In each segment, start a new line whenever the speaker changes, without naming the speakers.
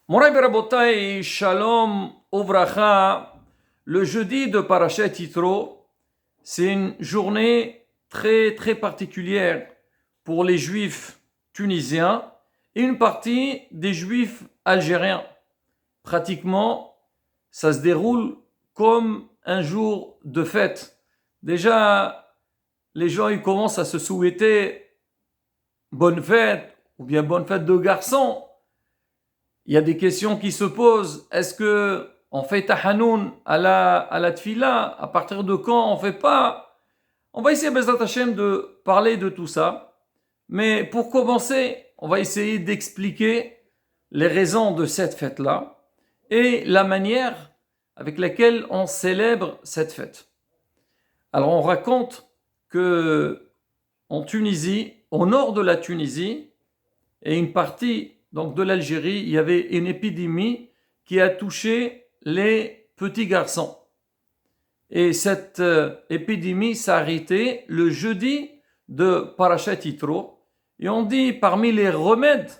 Moray Berabotai, Shalom, Ovracha, le jeudi de Parashat Yitro, c'est une journée très très particulière pour les juifs tunisiens et une partie des juifs algériens. Pratiquement, ça se déroule comme un jour de fête. Déjà, les gens ils commencent à se souhaiter bonne fête ou bien bonne fête de garçon. Il y a des questions qui se posent. Est-ce que on fait tahanoun à la tfila? À partir de quand on fait pas? On va essayer, Bezrat Hashem, de parler de tout ça. Mais pour commencer, on va essayer d'expliquer les raisons de cette fête-là et la manière avec laquelle on célèbre cette fête. Alors on raconte que en Tunisie, au nord de la Tunisie, et une partie donc de l'Algérie, il y avait une épidémie qui a touché les petits garçons. Et cette épidémie s'est arrêtée le jeudi de Parashat Yitro. Et on dit parmi les remèdes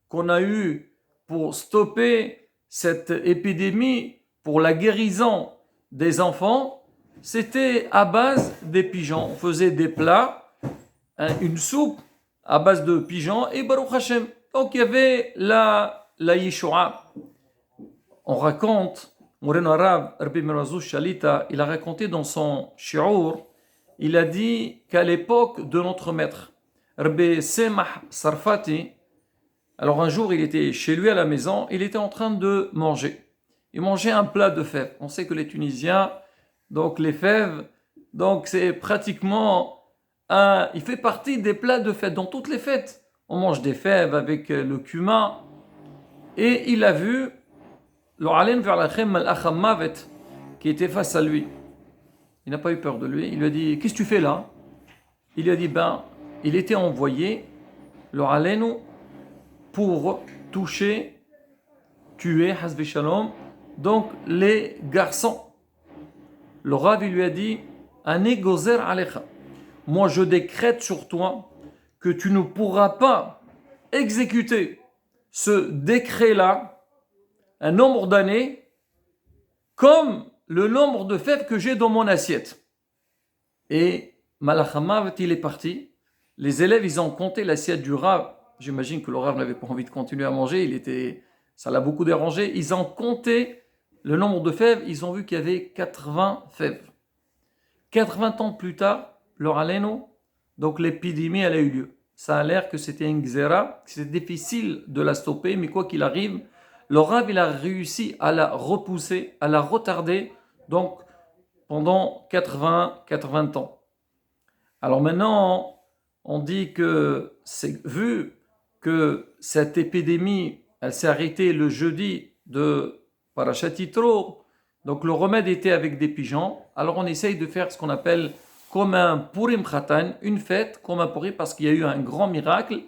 qu'on a eu pour stopper cette épidémie, pour la guérison des enfants, c'était à base des pigeons. On faisait des plats, une soupe à base de pigeons et Baruch Hashem. Donc il y avait la Yeshua. On raconte, Moreno Arabe, Rabbi Merazou Shalita, il a raconté dans son shi'ur, il a dit qu'à l'époque de notre maître, Rabbi Semah Sarfati, alors un jour il était chez lui à la maison, il était en train de manger. Il mangeait un plat de fèves. On sait que les Tunisiens, donc les fèves, donc c'est pratiquement il fait partie des plats de fête. Dans toutes les fêtes, on mange des fèves avec le cumin. Et il a vu le Alen vers la Khem al-Akhammavet qui était face à lui. Il n'a pas eu peur de lui. Il lui a dit: qu'est-ce que tu fais là? Il lui a dit: il était envoyé, le Alen, pour toucher, tuer, Hasbi Shalom, donc les garçons. Le Rav lui a dit: Ané gozer alecha. Moi je décrète sur toi que tu ne pourras pas exécuter ce décret-là un nombre d'années comme le nombre de fèves que j'ai dans mon assiette. Et Malachamav, il est parti. Les élèves, ils ont compté l'assiette du Rav. J'imagine que le Rav n'avait pas envie de continuer à manger. Ça l'a beaucoup dérangé. Ils ont compté le nombre de fèves. Ils ont vu qu'il y avait 80 fèves. 80 ans plus tard, leur aleno, donc l'épidémie, elle a eu lieu. Ça a l'air que c'était une xéra, que c'était difficile de la stopper, mais quoi qu'il arrive, le Rav, il a réussi à la repousser, à la retarder, donc pendant 80 ans. Alors maintenant, on dit que c'est vu que cette épidémie, elle s'est arrêtée le jeudi de Parashat Yitro, donc le remède était avec des pigeons, alors on essaye de faire ce qu'on appelle comme un Purim Khatan, une fête comme un Purim parce qu'il y a eu un grand miracle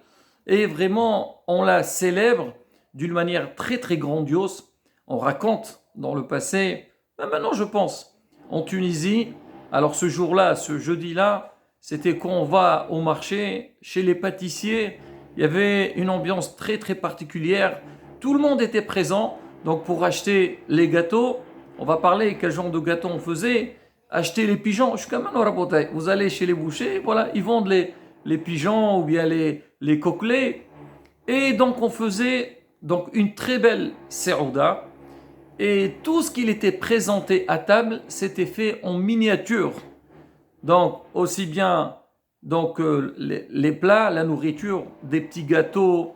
et vraiment on la célèbre d'une manière très très grandiose. On raconte dans le passé, mais maintenant je pense, en Tunisie, alors ce jour-là, ce jeudi-là, c'était quand on va au marché, chez les pâtissiers, il y avait une ambiance très très particulière, tout le monde était présent, donc pour acheter les gâteaux, on va parler quel genre de gâteaux on faisait. Acheter les pigeons, vous allez chez les bouchers, voilà, ils vendent les pigeons ou bien les coquelets. Et donc on faisait donc une très belle serouda. Et tout ce qu'il était présenté à table, c'était fait en miniature. Donc aussi bien donc, les plats, la nourriture, des petits gâteaux,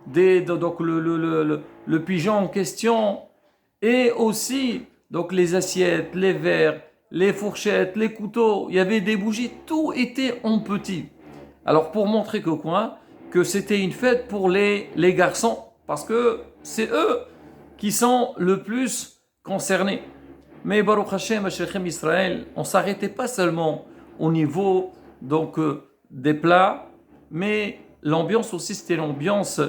donc le pigeon en question, et aussi donc les assiettes, les verres, les fourchettes, les couteaux, il y avait des bougies, tout était en petit. Alors pour montrer que c'était une fête pour les garçons, parce que c'est eux qui sont le plus concernés. Mais Baruch Hashem, Hachem Israël, on ne s'arrêtait pas seulement au niveau donc, des plats, mais l'ambiance aussi, c'était l'ambiance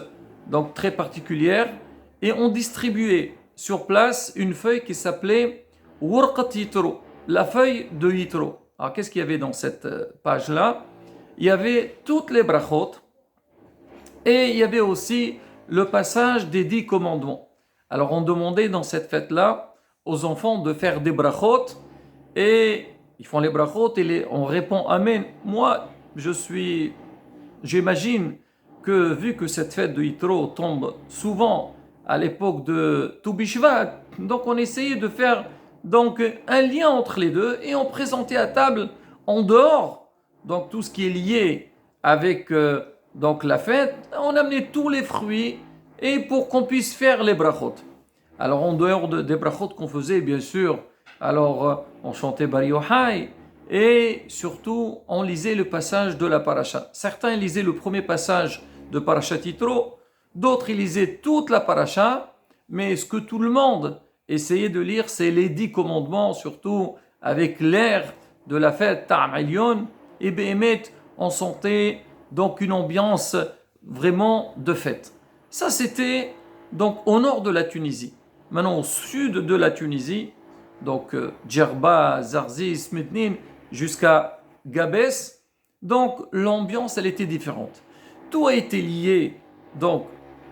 donc, très particulière. Et on distribuait sur place une feuille qui s'appelait Wurqat Yitro, la feuille de Yitro. Alors qu'est-ce qu'il y avait dans cette page-là? Il y avait toutes les brachot et il y avait aussi le passage des 10 commandements. Alors on demandait dans cette fête-là aux enfants de faire des brachot et ils font les brachot et on répond Amen. Moi, j'imagine que vu que cette fête de Yitro tombe souvent à l'époque de Tu B'Shvat, donc on essayait de faire donc un lien entre les deux et on présentait à table en dehors donc tout ce qui est lié avec donc la fête, on amenait tous les fruits et pour qu'on puisse faire les brachot. Alors en dehors des brachot qu'on faisait bien sûr, alors on chantait Bari Yochai et surtout on lisait le passage de la paracha. Certains lisaient le premier passage de Parashat Yitro, d'autres lisaient toute la paracha, mais ce que tout le monde essayait de lire, c'est les 10 commandements, surtout avec l'air de la fête Ta'am Elyon, et Behemet, on sentait donc une ambiance vraiment de fête. Ça c'était donc au nord de la Tunisie. Maintenant au sud de la Tunisie, donc Djerba, Zarzis, Mednin, jusqu'à Gabès, donc l'ambiance elle était différente. Tout a été lié donc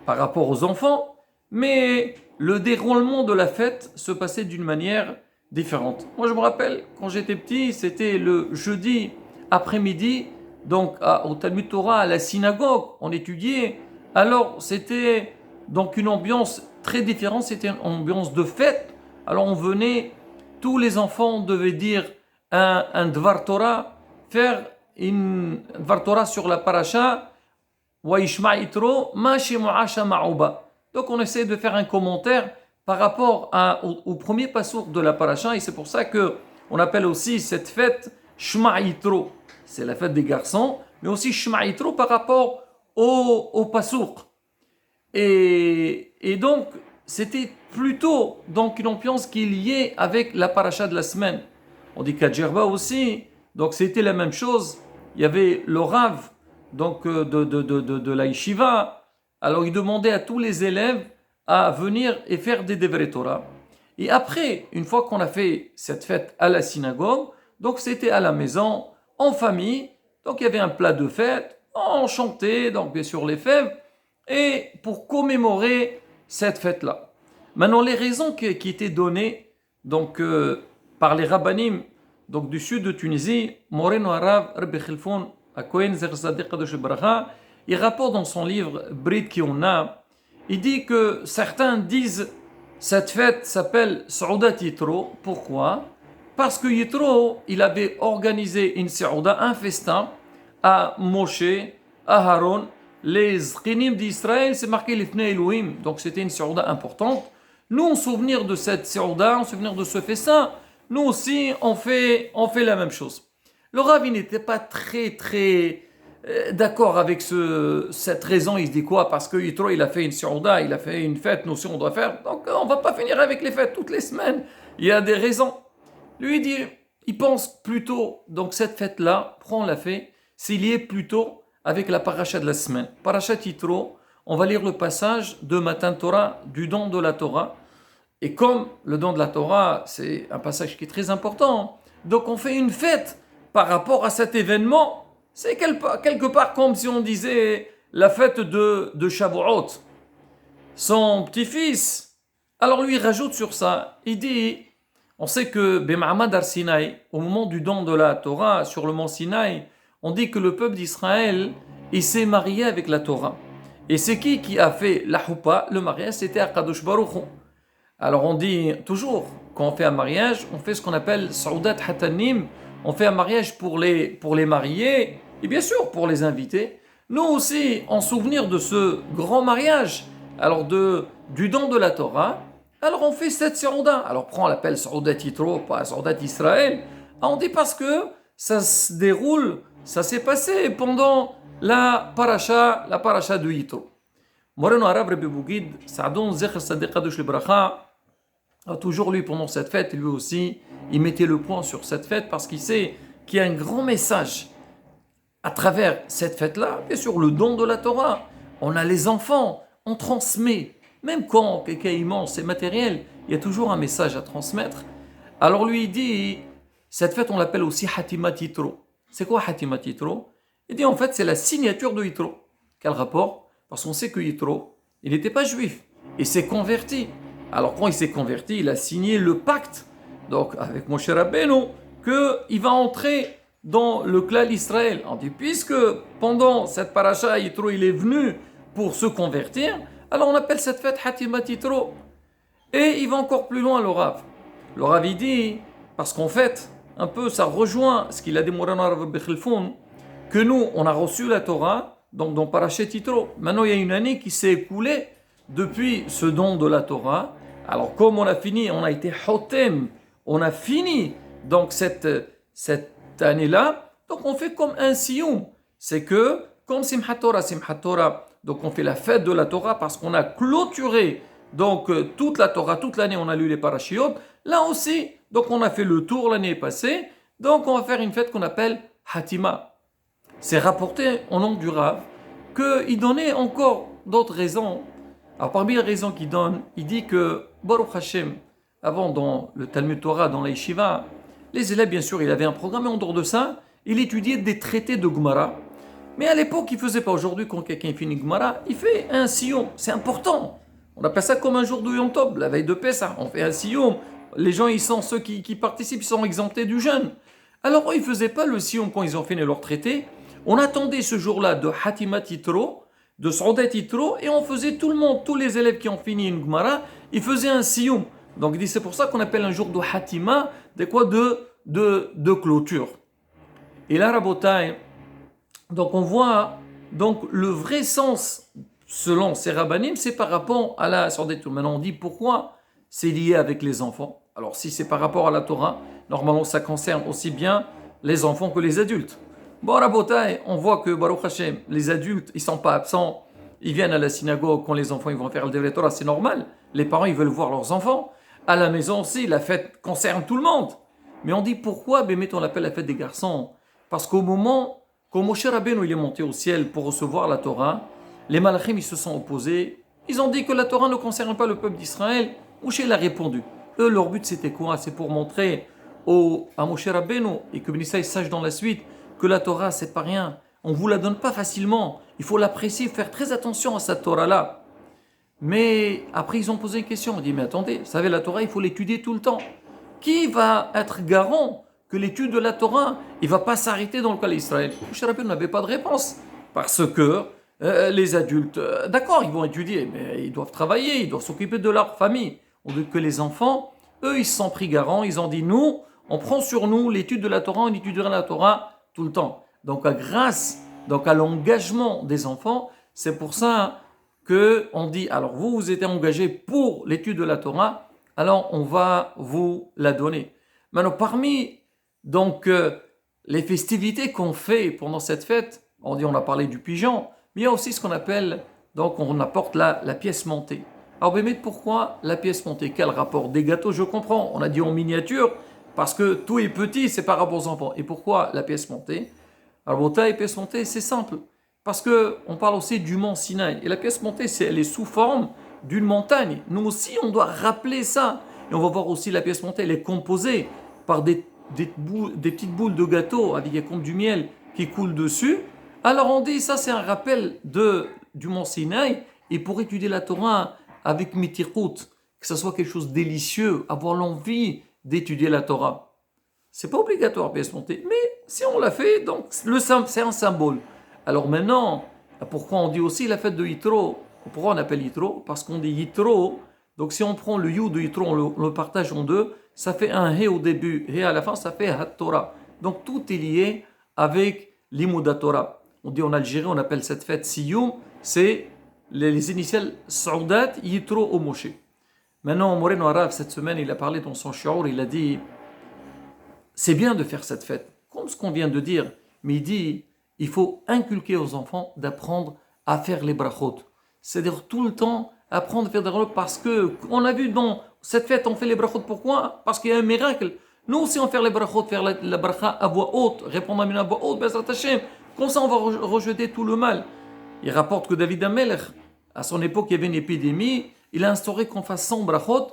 par rapport aux enfants, mais le déroulement de la fête se passait d'une manière différente. Moi je me rappelle quand j'étais petit, c'était le jeudi après-midi, donc au Talmud Torah, à la synagogue, on étudiait. Alors c'était donc une ambiance très différente, c'était une ambiance de fête. Alors on venait, tous les enfants devaient dire un Dvar Torah, faire une Dvar Torah sur la paracha, Wa Ishma Yitro, Ma Shemu'asha Ma'uba. Donc on essaie de faire un commentaire par rapport au premier passour de la paracha, et c'est pour ça que on appelle aussi cette fête Shema Yitro. C'est la fête des garçons, mais aussi Shema Yitro par rapport au passour. Et donc, c'était plutôt donc une ambiance qui est liée avec la paracha de la semaine. On dit qu'à Djerba aussi, donc c'était la même chose. Il y avait le Rav donc, de la Yeshiva. Alors il demandait à tous les élèves à venir et faire des Devrei Torah. Et après, une fois qu'on a fait cette fête à la synagogue, donc c'était à la maison, en famille. Donc il y avait un plat de fête, on chantait, donc bien sûr les fèves, et pour commémorer cette fête-là. Maintenant, les raisons qui étaient données donc, par les rabbinim donc, du sud de Tunisie, Moreno Arav, Rabbi Khilfoun, à Kohen Zerzadeh Kadosh Bracha, il rapporte dans son livre Brit Kiona, il dit que certains disent cette fête s'appelle Saoudat Yitro. Pourquoi? Parce que Yitro, il avait organisé une Saouda, un festin, à Moshe, à Haron, les Zkinim d'Israël, c'est marqué l'Ifnei Elohim, donc c'était une Saouda importante. Nous, en souvenir de cette Saouda, en souvenir de ce festin, nous aussi, on fait la même chose. Le Rav, il n'était pas très d'accord avec cette raison. Il se dit quoi? Parce que Yitro, il a fait une Saouda, il a fait une fête, nous aussi on doit faire. Donc on va pas finir avec les fêtes toutes les semaines. Il y a des raisons. Lui, il pense plutôt, donc cette fête-là, prend la fête, c'est lié plutôt avec la paracha de la semaine. Paracha Yitro, on va lire le passage de Matan Torah, du don de la Torah. Et comme le don de la Torah, c'est un passage qui est très important, donc on fait une fête par rapport à cet événement. C'est quelque part comme si on disait la fête de Shavuot. Son petit-fils, alors lui, il rajoute sur ça, il dit, on sait que B'Ma'amad Ar-Sinaï, au moment du don de la Torah sur le mont Sinaï, on dit que le peuple d'Israël, il s'est marié avec la Torah. Et c'est qui a fait la Houpa? Le mariage, c'était Akadosh Baruch Hu. Alors on dit toujours, quand on fait un mariage, on fait ce qu'on appelle Saoudat Hatanim, on fait un mariage pour les mariés, et bien sûr pour les invités. Nous aussi, en souvenir de ce grand mariage, alors du don de la Torah, alors on fait cette Saouda. Alors on l'appelle Saoudat Yitro, pas Saoudat Israël. On dit parce que ça se déroule, ça s'est passé pendant la paracha de Yitro. Moreno Arav Rebbe Bougid, Saadon Zecher Sadeh Kadosh Bracha, toujours lui pendant cette fête, lui aussi, il mettait le point sur cette fête parce qu'il sait qu'il y a un grand message à travers cette fête-là. Bien sûr, le don de la Torah, on a les enfants, on transmet. Même quand quelqu'un est immense et matériel, il y a toujours un message à transmettre. Alors lui, il dit, cette fête, on l'appelle aussi Hatimat Yitro. C'est quoi Hatimat Yitro? Il dit, en fait, c'est la signature de Yitro. Quel rapport? Parce qu'on sait que Yitro, il n'était pas juif. Il s'est converti. Alors quand il s'est converti, il a signé le pacte, donc avec Moshe Rabbeinu, qu'il va entrer dans le clan d'Israël. On dit, puisque pendant cette paracha, Yitro, il est venu pour se convertir, alors on appelle cette fête Hatimat Yitro. Et il va encore plus loin, le Rav. Le Rav, il dit, parce qu'en fait, un peu, ça rejoint ce qu'il a dit Morana Rav Bechelfoun, que nous, on a reçu la Torah, donc dans Parashat Yitro. Maintenant, il y a une année qui s'est écoulée depuis ce don de la Torah. Alors, comme on a fini, on a été Hotem, on a fini donc cette année-là, donc on fait comme un Siyum. C'est que, comme Simchat Torah, donc on fait la fête de la Torah parce qu'on a clôturé donc toute la Torah, toute l'année on a lu les parashiot. Là aussi, donc on a fait le tour l'année passée, donc on va faire une fête qu'on appelle Hatima. C'est rapporté au nom du Rav qu'il donnait encore d'autres raisons. Alors parmi les raisons qu'il donne, il dit que Baruch Hashem, avant dans le Talmud Torah, dans la Yeshiva, les élèves bien sûr, il avait un programme, et en dehors de ça, il étudiait des traités de Gemara. Mais à l'époque, il ne faisait pas. Aujourd'hui, quand quelqu'un finit Gemara, il fait un siyum. C'est important. On appelle ça comme un jour de Yom Tov, la veille de Pessah. On fait un siyum. Les gens, ceux qui participent, ils sont exemptés du jeûne. Alors, eux, ils ne faisaient pas le siyum quand ils ont fini leur traité. On attendait ce jour-là de Hatimat Yitro, de Sa'udat Yitro, et on faisait tout le monde, tous les élèves qui ont fini une Gemara, ils faisaient un siyum. Donc, il dit, c'est pour ça qu'on appelle un jour de Hatima, de clôture. Et là, Rabotai, donc on voit donc le vrai sens, selon ces rabbanim, c'est par rapport à la Sa'udat. Maintenant, on dit pourquoi c'est lié avec les enfants. Alors, si c'est par rapport à la Torah, normalement, ça concerne aussi bien les enfants que les adultes. Bon, Rabotai, on voit que, Baruch Hashem, les adultes, ils ne sont pas absents. Ils viennent à la synagogue quand les enfants ils vont faire le Devrei Torah, c'est normal. Les parents, ils veulent voir leurs enfants. À la maison aussi, la fête concerne tout le monde. Mais on dit pourquoi, on l'appelle la fête des garçons. Parce qu'au moment, quand Moshe Rabbeinu il est monté au ciel pour recevoir la Torah, les Malachim ils se sont opposés. Ils ont dit que la Torah ne concerne pas le peuple d'Israël. Moshe il a répondu. Eux, leur but c'était quoi? C'est pour montrer à Moshe Rabbeinu et que Ben Israël sache dans la suite que la Torah c'est pas rien. On ne vous la donne pas facilement. Il faut l'apprécier, faire très attention à cette Torah-là. Mais après ils ont posé une question. On dit mais attendez, vous savez la Torah il faut l'étudier tout le temps. Qui va être garant que l'étude de la Torah, il ne va pas s'arrêter dans le cas d'Israël? Moshe Rabbeinu n'avait pas de réponse. Parce que les adultes, d'accord, ils vont étudier, mais ils doivent travailler, ils doivent s'occuper de leur famille. On dit que les enfants, eux, ils se sont pris garants. Ils ont dit, nous, on prend sur nous l'étude de la Torah, on étudiera la Torah tout le temps. Donc, grâce à l'engagement des enfants, c'est pour ça qu'on dit, alors vous êtes engagés pour l'étude de la Torah, alors on va vous la donner. Maintenant, parmi les festivités qu'on fait pendant cette fête, on a parlé du pigeon, mais il y a aussi ce qu'on appelle, donc on apporte la pièce montée. Alors, pourquoi la pièce montée? Quel rapport? Des gâteaux, je comprends, on a dit en miniature, parce que tout est petit, c'est par rapport aux enfants. Et pourquoi la pièce montée? Alors, la pièce montée, c'est simple, parce qu'on parle aussi du mont Sinaï. Et la pièce montée, elle est sous forme d'une montagne. Nous aussi, on doit rappeler ça. Et on va voir aussi la pièce montée, elle est composée par des petites boules de gâteau avec comme du miel qui coule dessus. Alors on dit, ça c'est un rappel du mont Sinaï. Et pour étudier la Torah avec mitirkout, que ça soit quelque chose de délicieux, avoir l'envie d'étudier la Torah. C'est pas obligatoire, pièce montée, mais si on l'a fait, donc c'est un symbole. Alors maintenant, pourquoi on dit aussi la fête de Yitro? Pourquoi on appelle Yitro? Parce qu'on dit Yitro, donc si on prend le You de Yitro, on le partage en deux, ça fait un He au début, He à la fin, ça fait Hat Torah. Donc tout est lié avec l'Imouda Torah. On dit en Algérie, on appelle cette fête Siyum, c'est les initiales Sa'udat, Yitro au Moshe. Maintenant, Moreno Arav, cette semaine, il a parlé dans son shiur, il a dit, c'est bien de faire cette fête, comme ce qu'on vient de dire, mais il dit, il faut inculquer aux enfants d'apprendre à faire les brachot. C'est-à-dire tout le temps apprendre à faire des brachot parce qu'on a vu dans cette fête, on fait les brachot. Pourquoi? Parce qu'il y a un miracle. Nous aussi, on fait les brachot, faire la bracha à voix haute, répondre à voix haute, Bezrat Hashem. Comme ça, on va rejeter tout le mal. Il rapporte que David Amelech, à son époque, il y avait une épidémie, il a instauré qu'on fasse 100 brachot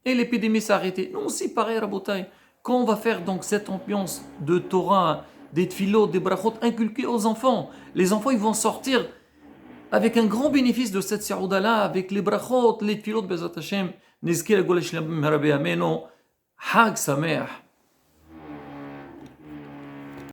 et l'épidémie s'est arrêtée. Nous aussi, pareil, Rabotai. Quand on va faire donc cette ambiance de Torah, des tfilot, des brachot inculqués aux enfants, les enfants, ils vont sortir avec un grand bénéfice de cette Saouda-là, avec les brachot, les tfilot, Bezat Hashem, Nizki la Gola Shlem Rabbi Ameno, Hag Sameach.